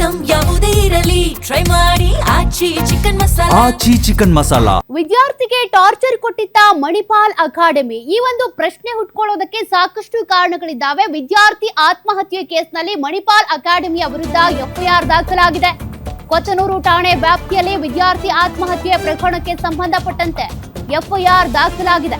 Item ಯಾವುದೇ ಇರಲಿ try ಮಾಡಿ ಆಚಿ ಚಿಕನ್ ಮಸಾಲಾ. ವಿದ್ಯಾರ್ಥಿಗೆ ಟಾರ್ಚರ್ ಕೊಟ್ಟಿದ್ದ ಮಣಿಪಾಲ್ ಅಕಾಡೆಮಿ. ಈ ಒಂದು ಪ್ರಶ್ನೆ ಹುಟ್ಕೊಳ್ಳೋದಕ್ಕೆ ಸಾಕಷ್ಟು ಕಾರಣಗಳಿದ್ದಾವೆ. ವಿದ್ಯಾರ್ಥಿ ಆತ್ಮಹತ್ಯೆ ಕೇಸ್ನಲ್ಲಿ ಮಣಿಪಾಲ್ ಅಕಾಡೆಮಿಯ ವಿರುದ್ಧ ಎಫ್ಐಆರ್ ದಾಖಲಾಗಿದೆ. ಕೊತ್ತನೂರು ಠಾಣೆ ವ್ಯಾಪ್ತಿಯಲ್ಲಿ ವಿದ್ಯಾರ್ಥಿ ಆತ್ಮಹತ್ಯೆ ಪ್ರಕರಣಕ್ಕೆ ಸಂಬಂಧಪಟ್ಟಂತೆ ಎಫ್ಐಆರ್ ದಾಖಲಾಗಿದೆ.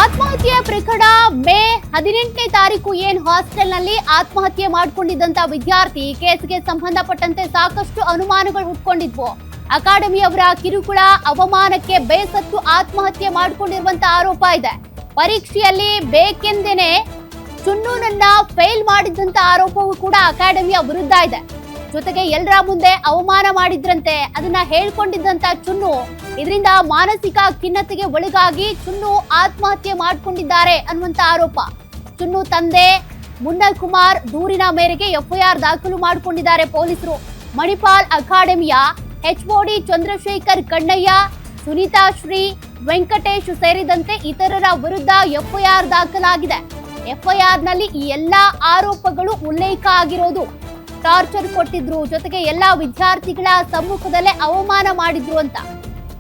ಆತ್ಮಹತ್ಯೆ ಪ್ರಕರಣ ಮೇ 18ನೇ ತಾರೀಕು ಹಾಸ್ಟೆಲ್ ನಲ್ಲಿ ಆತ್ಮಹತ್ಯೆ ಮಾಡಿಕೊಂಡಿದ್ದಂತ ವಿದ್ಯಾರ್ಥಿ ಕೇಸ್ಗೆ ಸಂಬಂಧಪಟ್ಟಂತೆ ಸಾಕಷ್ಟು ಅನುಮಾನಗಳು ಹುಟ್ಕೊಂಡಿದ್ವು. ಅಕಾಡೆಮಿಯವರ ಕಿರುಕುಳ ಅವಮಾನಕ್ಕೆ ಬೇಸತ್ತು ಆತ್ಮಹತ್ಯೆ ಮಾಡಿಕೊಂಡಿರುವಂತ ಆರೋಪ ಇದೆ. ಪರೀಕ್ಷೆಯಲ್ಲಿ ಬೇಕೆಂದೇನೆ ಚುನ್ನೂನನ್ನ ಫೇಲ್ ಮಾಡಿದ್ದಂತ ಆರೋಪವೂ ಕೂಡ ಅಕಾಡೆಮಿಯ ವಿರುದ್ಧ ಇದೆ. ಜೊತೆಗೆ ಎಲ್ಲರ ಮುಂದೆ ಅವಮಾನ ಮಾಡಿದ್ರಂತೆ, ಅದನ್ನ ಹೇಳ್ಕೊಂಡಿದ್ದಂತ ಚುನ್ನು ಇದರಿಂದ ಮಾನಸಿಕ ಖಿನ್ನತೆಗೆ ಒಳಗಾಗಿ ಚುನ್ನು ಆತ್ಮಹತ್ಯೆ ಮಾಡಿಕೊಂಡಿದ್ದಾರೆ ಅನ್ನುವಂತ ಆರೋಪ. ಚುನ್ನು ತಂದೆ ಮುನ್ನಲ್ ಕುಮಾರ್ ದೂರಿನ ಮೇರೆಗೆ ಎಫ್ಐಆರ್ ದಾಖಲು ಮಾಡಿಕೊಂಡಿದ್ದಾರೆ ಪೊಲೀಸರು. ಮಣಿಪಾಲ್ ಅಕಾಡೆಮಿಯ HOD ಚಂದ್ರಶೇಖರ್ ಕಣ್ಣಯ್ಯ, ಸುನೀತಾ ಶ್ರೀ, ವೆಂಕಟೇಶ್ ಸೇರಿದಂತೆ ಇತರರ ವಿರುದ್ಧ ಎಫ್ಐಆರ್ ದಾಖಲಾಗಿದೆ. ಎಫ್ಐಆರ್ ನಲ್ಲಿ ಈ ಎಲ್ಲಾ ಆರೋಪಗಳು ಉಲ್ಲೇಖ ಆಗಿರೋದು. ಟಾರ್ಚರ್ ಕೊಟ್ಟಿದ್ರು, ಜೊತೆಗೆ ಎಲ್ಲಾ ವಿದ್ಯಾರ್ಥಿಗಳ ಸಮ್ಮುಖದಲ್ಲೇ ಅವಮಾನ ಮಾಡಿದ್ರು ಅಂತ.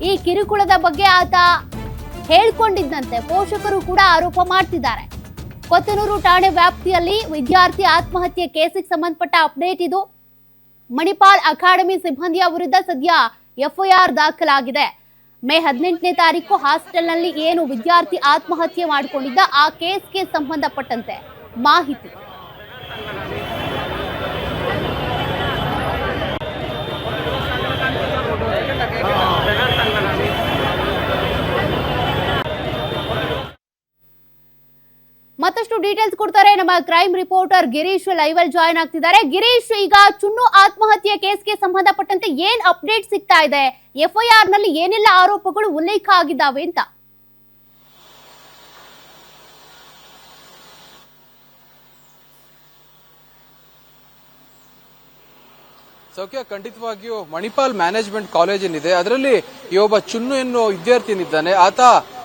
ಈ ಕಿರುಕುಳದ ಬಗ್ಗೆ ಆತ ಹೇಳ್ಕೊಂಡಿದ್ದಂತೆ ಪೋಷಕರು ಕೂಡ ಆರೋಪ ಮಾಡ್ತಿದ್ದಾರೆ. ಕೊತ್ತನೂರು ಠಾಣೆ ವ್ಯಾಪ್ತಿಯಲ್ಲಿ ವಿದ್ಯಾರ್ಥಿ ಆತ್ಮಹತ್ಯೆ ಕೇಸಿಗೆ ಸಂಬಂಧಪಟ್ಟ ಅಪ್ಡೇಟ್ ಇದು. ಮಣಿಪಾಲ್ ಅಕಾಡೆಮಿ ಸಿಬ್ಬಂದಿಯ ವಿರುದ್ಧ ಸದ್ಯ ಎಫ್ಐಆರ್ ದಾಖಲಾಗಿದೆ. ಮೇ 18ನೇ ತಾರೀಕು ಹಾಸ್ಟೆಲ್ನಲ್ಲಿ ವಿದ್ಯಾರ್ಥಿ ಆತ್ಮಹತ್ಯೆ ಮಾಡಿಕೊಂಡಿದ್ದ ಆ ಕೇಸ್ಗೆ ಸಂಬಂಧಪಟ್ಟಂತೆ ಮಾಹಿತಿ. ಮತ್ತಷ್ಟು ಡೀಟೇಲ್ಸ್ ಕೊಡ್ತಾರೆ ನಮ್ಮ ಕ್ರೈಮ್ ರಿಪೋರ್ಟರ್ ಗಿರೀಶ್. ಲೈವ್ ಅಲ್ಲಿ ಜಾಯ್ನ್ ಆಗ್ತಿದ್ದಾರೆ. ಗಿರೀಶ್, ಈಗ ಚುನ್ನು ಆತ್ಮಹತ್ಯೆ ಕೇಸ್ಗೆ ಸಂಬಂಧಪಟ್ಟಂತೆ ಏನ್ ಅಪ್ಡೇಟ್ ಸಿಗ್ತಾ ಇದೆ? ಎಫ್ಐಆರ್ ನಲ್ಲಿ ಏನೆಲ್ಲ ಆರೋಪಗಳು ಉಲ್ಲೇಖ ಆಗಿದ್ದಾವೆ ಅಂತ? ಸೌಖ್ಯ, ಖಂಡಿತವಾಗಿಯೂ ಮಣಿಪಾಲ್ ಮ್ಯಾನೇಜ್ಮೆಂಟ್ ಕಾಲೇಜ್ ಏನಿದೆ ಅದರಲ್ಲಿ ಈ ಒಬ್ಬ ಚುನ್ನು ಎನ್ನುವ ವಿದ್ಯಾರ್ಥಿ ಏನಿದ್ದಾನೆ ಆತ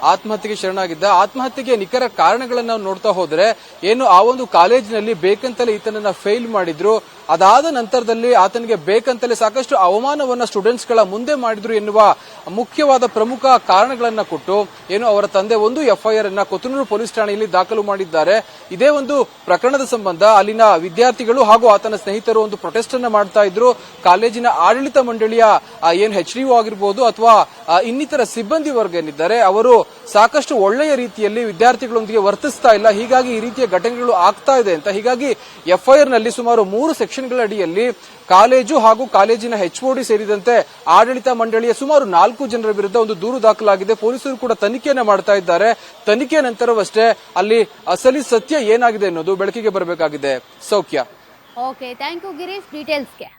ಆತ್ಮಹತ್ಯೆಗೆ ಶರಣಾಗಿದ್ದ. ಆತ್ಮಹತ್ಯೆಗೆ ನಿಖರ ಕಾರಣಗಳನ್ನ ನಾವು ನೋಡ್ತಾ ಹೋದ್ರೆ ಆ ಒಂದು ಕಾಲೇಜಿನಲ್ಲಿ ಬೇಕಂತಲೇ ಈತನನ್ನ ಫೇಲ್ ಮಾಡಿದ್ರು. ಅದಾದ ನಂತರದಲ್ಲಿ ಆತನಿಗೆ ಬೇಕಂತಲೇ ಸಾಕಷ್ಟು ಅವಮಾನವನ್ನ ಸ್ಟೂಡೆಂಟ್ಸ್ ಗಳ ಮುಂದೆ ಮಾಡಿದ್ರು ಎನ್ನುವ ಮುಖ್ಯವಾದ ಪ್ರಮುಖ ಕಾರಣಗಳನ್ನ ಕೊಟ್ಟು ಅವರ ತಂದೆ ಒಂದು ಎಫ್ಐಆರ್ ಅನ್ನ ಕೊತ್ತನೂರು ಪೊಲೀಸ್ ಠಾಣೆಯಲ್ಲಿ ದಾಖಲು ಮಾಡಿದ್ದಾರೆ. ಇದೇ ಒಂದು ಪ್ರಕರಣದ ಸಂಬಂಧ ಅಲ್ಲಿನ ವಿದ್ಯಾರ್ಥಿಗಳು ಹಾಗೂ ಆತನ ಸ್ನೇಹಿತರು ಒಂದು ಪ್ರೊಟೆಸ್ಟ್ ಅನ್ನ ಮಾಡ್ತಾ ಇದ್ರು. ಕಾಲೇಜಿನ ಆಡಳಿತ ಮಂಡಳಿಯ HDO ಆಗಿರ್ಬೋದು ಅಥವಾ ಇನ್ನಿತರ ಸಿಬ್ಬಂದಿ ವರ್ಗ ಏನಿದ್ದಾರೆ ಅವರು ಸಾಕಷ್ಟು ಒಳ್ಳೆಯ ರೀತಿಯಲ್ಲಿ ವಿದ್ಯಾರ್ಥಿಗಳೊಂದಿಗೆ ವರ್ತಿಸ್ತಾ ಇಲ್ಲ, ಹೀಗಾಗಿ ಈ ರೀತಿಯ ಘಟನೆಗಳು ಆಗ್ತಾ ಇದೆ ಅಂತ. ಹೀಗಾಗಿ ಎಫ್ಐಆರ್ ನಲ್ಲಿ ಸುಮಾರು 3 ಸೆಕ್ಷನ್ಗಳ ಅಡಿಯಲ್ಲಿ ಕಾಲೇಜು ಹಾಗೂ ಕಾಲೇಜಿನ HOD ಸೇರಿದಂತೆ ಆಡಳಿತ ಮಂಡಳಿಯ ಸುಮಾರು 4 ಜನರ ವಿರುದ್ಧ ಒಂದು ದೂರು ದಾಖಲಾಗಿದೆ. ಪೊಲೀಸರು ಕೂಡ ತನಿಖೆಯನ್ನ ಮಾಡ್ತಾ ಇದ್ದಾರೆ. ತನಿಖೆಯ ನಂತರವಷ್ಟೇ ಅಲ್ಲಿ ಅಸಲಿ ಸತ್ಯ ಏನಾಗಿದೆ ಅನ್ನೋದು ಬೆಳಕಿಗೆ ಬರಬೇಕಾಗಿದೆ. ಸೌಖ್ಯ. Okay, thank you Girish ಡೀಟೇಲ್ಸ್ಗೆ.